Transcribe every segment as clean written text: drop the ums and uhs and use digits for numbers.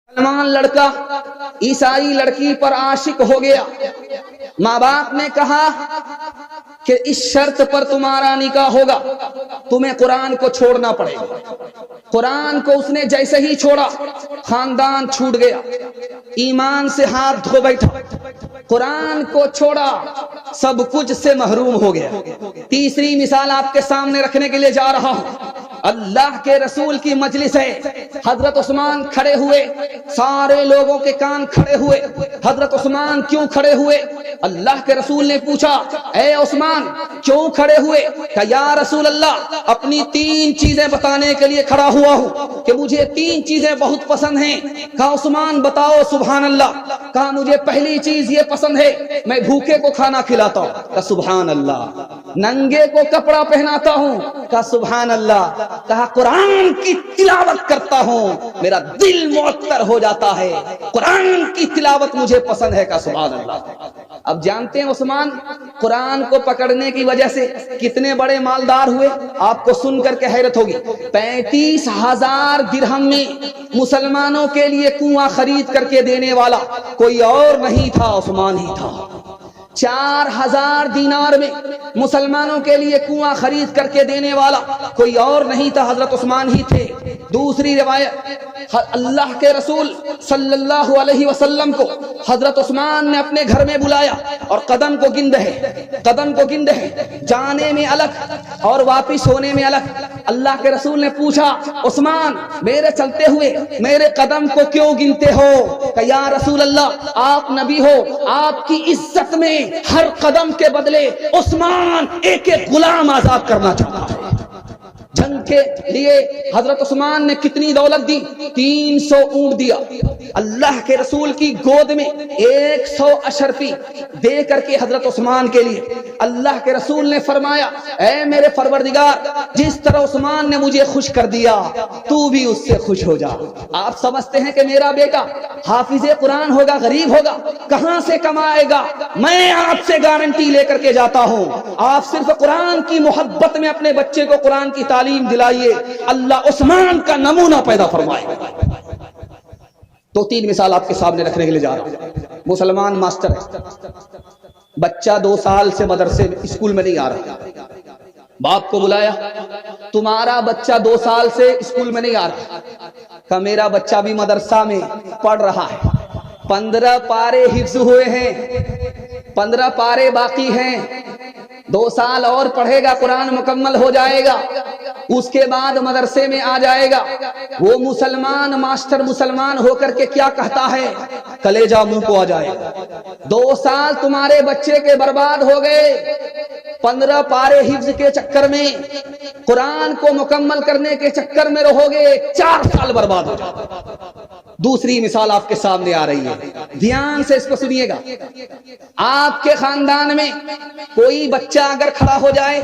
مسلمان لڑکا عیسائی لڑکی پر عاشق ہو گیا، ماں باپ نے کہا کہ اس شرط پر تمہارا نکاح ہوگا، تمہیں قرآن کو چھوڑنا پڑے گا۔ قرآن کو اس نے جیسے ہی چھوڑا خاندان چھوٹ گیا، ایمان سے ہاتھ دھو بیٹھا، قرآن کو چھوڑا سب کچھ سے محروم ہو گیا۔ تیسری مثال آپ کے سامنے رکھنے کے لیے جا رہا ہوں، اللہ کے رسول کی مجلس ہے، حضرت عثمان کھڑے ہوئے، سارے لوگوں کے کان کھڑے ہوئے۔ حضرت عثمان کیوں کھڑے ہوئے؟ اللہ کے رسول نے پوچھا، اے عثمان کیوں کھڑے ہوئے؟ کہ یا رسول اللہ اپنی تین چیزیں بتانے کے لیے کھڑا ہوا ہوں کہ مجھے تین چیزیں بہت پسند ہیں۔ کہا عثمان بتاؤ، سبحان اللہ۔ کہا مجھے پہلی چیز یہ پسند ہے، میں بھوکے کو کھانا کھلاتا ہوں۔ کہا سبحان اللہ۔ ننگے کو کپڑا پہناتا ہوں۔ کہا سبحان اللہ۔ کہا قرآن کی تلاوت کرتا ہوں، میرا دل معطر ہو جاتا ہے، قرآن کی تلاوت مجھے پسند ہے۔ کہا سبحان اللہ۔ اب جانتے ہیں عثمان قرآن کو پکڑنے کی وجہ سے کتنے بڑے مالدار ہوئے؟ آپ کو سن کر کے حیرت ہوگی، 35,000 درہم میں مسلمانوں کے لیے کنواں خرید کر کے دینے والا کوئی اور نہیں تھا، عثمان ہی تھا۔ 4,000 دینار میں مسلمانوں کے لیے کنواں خرید کر کے دینے والا کوئی اور نہیں تھا، حضرت عثمان ہی تھے۔ دوسری روایت، اللہ کے رسول صلی اللہ علیہ وسلم کو حضرت عثمان نے اپنے گھر میں بلایا اور قدم کو گن رہے، جانے میں الگ اور واپس ہونے میں الگ۔ اللہ کے رسول نے پوچھا، عثمان میرے چلتے ہوئے میرے قدم کو کیوں گنتے ہو؟ کہ یا رسول اللہ آپ نبی ہو، آپ کی عزت میں ہر قدم کے بدلے عثمان ایک ایک غلام آزاد کرنا چاہتا ہے۔ جنگ کے لیے حضرت عثمان نے کتنی دولت دی؟ 300 اونٹ دیا۔ اللہ کے رسول کی گود میں 100 اشرفی دے کر کے حضرت عثمان کے لیے اللہ کے رسول نے فرمایا، اے میرے پروردگار، جس طرح عثمان نے مجھے خوش کر دیا تو بھی اس سے خوش ہو جا۔ آپ سمجھتے ہیں کہ میرا بیٹا حافظ قرآن ہوگا، غریب ہوگا، کہاں سے کمائے گا؟ میں آپ سے گارنٹی لے کر کے جاتا ہوں، آپ صرف قرآن کی محبت میں اپنے بچے کو قرآن کی تعلیم دلائیے، اللہ عثمان کا نمونہ پیدا فرمائے گا۔ تو تین مثال آپ کے سامنے رکھنے کے لیے جا رہا ہوں۔ مسلمان ماسٹر ہے، بچہ 2 سال سے مدرسے اسکول میں نہیں آ رہا، باپ کو بلایا، تمہارا بچہ 2 سال سے اسکول میں نہیں آ رہا۔ کہ میرا بچہ بھی مدرسہ میں پڑھ رہا ہے، 15 پارے حفظ ہوئے ہیں، 15 پارے باقی ہیں، 2 سال اور پڑھے گا، قرآن مکمل ہو جائے گا، اس کے بعد مدرسے میں آ جائے گا۔ وہ مسلمان ماسٹر مسلمان ہو کر کے کیا کہتا ہے؟ کلیجہ منہ کو آ جائے گا۔ 2 سال تمہارے بچے کے برباد ہو گئے، 15 پارے حفظ کے چکر میں، قرآن کو مکمل کرنے کے چکر میں رہو گے، 4 سال برباد ہو جائے۔ دوسری مثال آپ کے سامنے آ رہی ہے، دھیان سے اس کو سنیے گا۔ آپ کے خاندان میں کوئی بچہ اگر کھڑا ہو جائے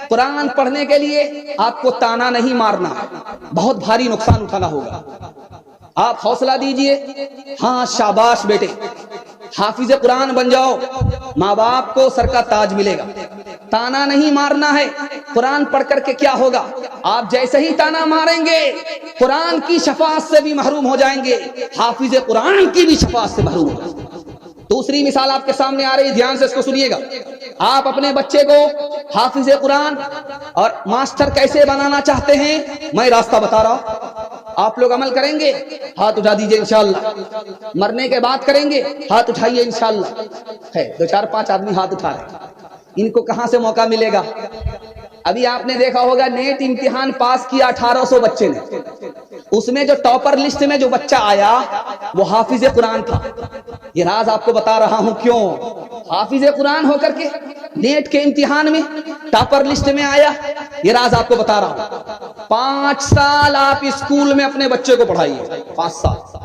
قرآن پڑھنے کے لیے، آپ کو تانا نہیں مارنا، بہت بھاری نقصان اٹھانا ہوگا۔ آپ حوصلہ دیجئے، ہاں شاباش بیٹے، حافظ قرآن بن جاؤ، ماں باپ کو سر کا تاج ملے گا۔ تانا نہیں مارنا ہے، قرآن پڑھ کر کے کیا ہوگا؟ آپ جیسے ہی تانا ماریں گے قرآن کی شفاعت سے بھی محروم ہو جائیں گے، حافظ قرآن کی بھی شفاعت سے محروم ہو جائیں گے۔ دوسری مثال آپ کے سامنے آ رہی ہے، دھیان سے اس کو سنیے گا۔ آپ اپنے بچے کو حافظ قرآن اور ماسٹر کیسے بنانا چاہتے ہیں، میں راستہ بتا رہا ہوں، آپ لوگ عمل کریں گے؟ ہاتھ اٹھا دیجئے انشاءاللہ۔ مرنے کے بعد کریں گے؟ ہاتھ اٹھائیے انشاءاللہ۔ ہے 2 4 5 آدمی ہاتھ اٹھا رہے ہیں، ان کو کہاں سے موقع ملے گا؟ ابھی آپ نے دیکھا ہوگا نیٹ امتحان پاس کیا 1800 بچے نے، اس میں جو ٹاپر لسٹ میں جو بچہ آیا وہ حافظ قرآن تھا۔ یہ راز آپ کو بتا رہا ہوں کیوں، حافظ قرآن ہو کر کے نیٹ کے امتحان میں ٹاپر لسٹ میں آیا، یہ راز آپ کو بتا رہا ہوں۔ 5 سال آپ اسکول میں اپنے بچے کو پڑھائیے، 5 سال،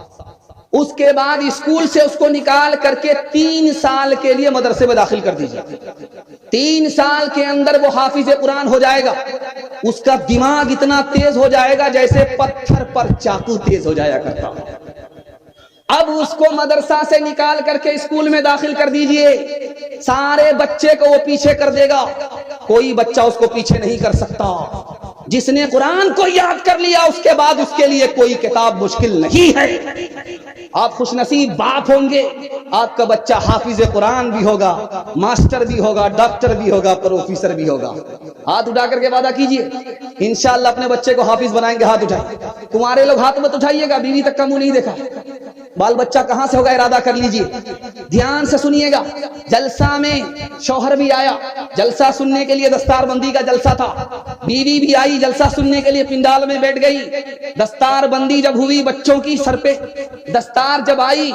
اس کے بعد اسکول سے اس کو نکال کر کے 3 سال کے لیے مدرسے میں داخل کر دیجیے۔ 3 سال کے اندر وہ حافظ قرآن ہو جائے گا، اس کا دماغ اتنا تیز ہو جائے گا جیسے پتھر پر چاقو تیز ہو جایا کرتا ہے۔ اب اس کو مدرسہ سے نکال کر کے اسکول میں داخل کر دیجئے، سارے بچے کو وہ پیچھے کر دے گا، کوئی بچہ اس کو پیچھے نہیں کر سکتا۔ جس نے قرآن کو یاد کر لیا اس کے بعد اس کے لیے کوئی کتاب مشکل نہیں ہے۔ آپ خوش نصیب باپ ہوں گے, آپ کا بچہ حافظ قرآن بھی ہوگا, ماسٹر بھی ہوگا, ڈاکٹر بھی ہوگا, پروفیسر بھی ہوگا. ہاتھ اٹھا کر کے وعدہ کیجئے انشاءاللہ اپنے بچے کو حافظ بنائیں گے. ہاتھ اٹھائیں, تمہارے لوگ ہاتھ مت اٹھائیے گا, بیوی تک کا منہ نہیں دیکھا. بال بچہ کہاں سے ہوگا ارادہ کر لیجئے. دھیان سے سنیے گا, جلسہ میں شوہر بھی آیا, جلسہ سننے کے لیے دستار بندی کا جلسہ تھا, بیوی بھی آئی جلسہ سننے کے لیے, پنڈال میں بیٹھ گئی. دستار بندی جب ہوئی بچوں کی, سر پہ دستار جب آئی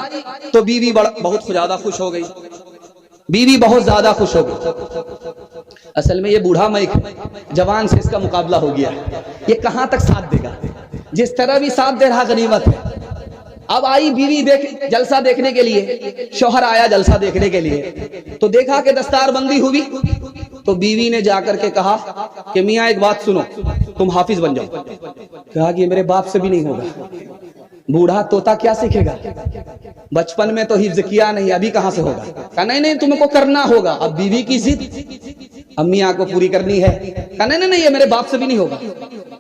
تو بیوی بہت زیادہ خوش ہو گئی. بیوی بہت زیادہ خوش ہو گئی. اصل میں یہ بوڑھا ملک جوان سے اس کا مقابلہ ہو گیا. یہ کہاں تک ساتھ دے گا؟ جس طرح بھی ساتھ دے رہا غنیمت ہے. اب آئی بیوی جلسہ دیکھنے کے لیے, شوہر آیا جلسہ دیکھنے کے لیے, تو دیکھا کہ دستار بندی ہوئی, تو بیوی نے جا کر کے کہا کہ میاں ایک بات سنو, تم حافظ بن جاؤ. کہا کہ میرے باپ سے بھی نہیں ہوگا. بوڑھا طوطا کیا سیکھے گا؟ بچپن میں تو حفظ کیا نہیں, ابھی کہاں سے ہوگا؟ کہا نہیں نہیں تم کو کرنا ہوگا. اب بیوی کی ضد امیاں کو پوری کرنی ہے. کہا نہیں نہیں یہ میرے باپ سے بھی نہیں ہوگا,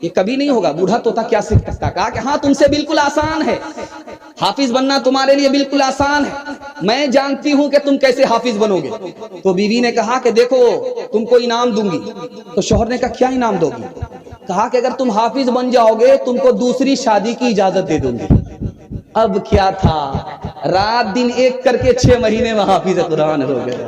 یہ کبھی نہیں ہوگا. بوڑھا طوطا کیا سیکھ سکتا؟ کہا کہ ہاں تم سے بالکل آسان ہے, حافظ بننا تمہارے لیے بالکل آسان ہے, میں جانتی ہوں کہ تم کیسے حافظ بنو گے. تو بیوی نے کہا کہ دیکھو تم کو انعام دوں گی. تو شوہر نے کہا کیا انعام دو گی؟ کہا کہ اگر تم حافظ بن جاؤ گے تم کو دوسری شادی کی اجازت دے دوں گی. اب کیا تھا, رات دن ایک کر کے 6 مہینے میں حافظ قرآن ہو گئے.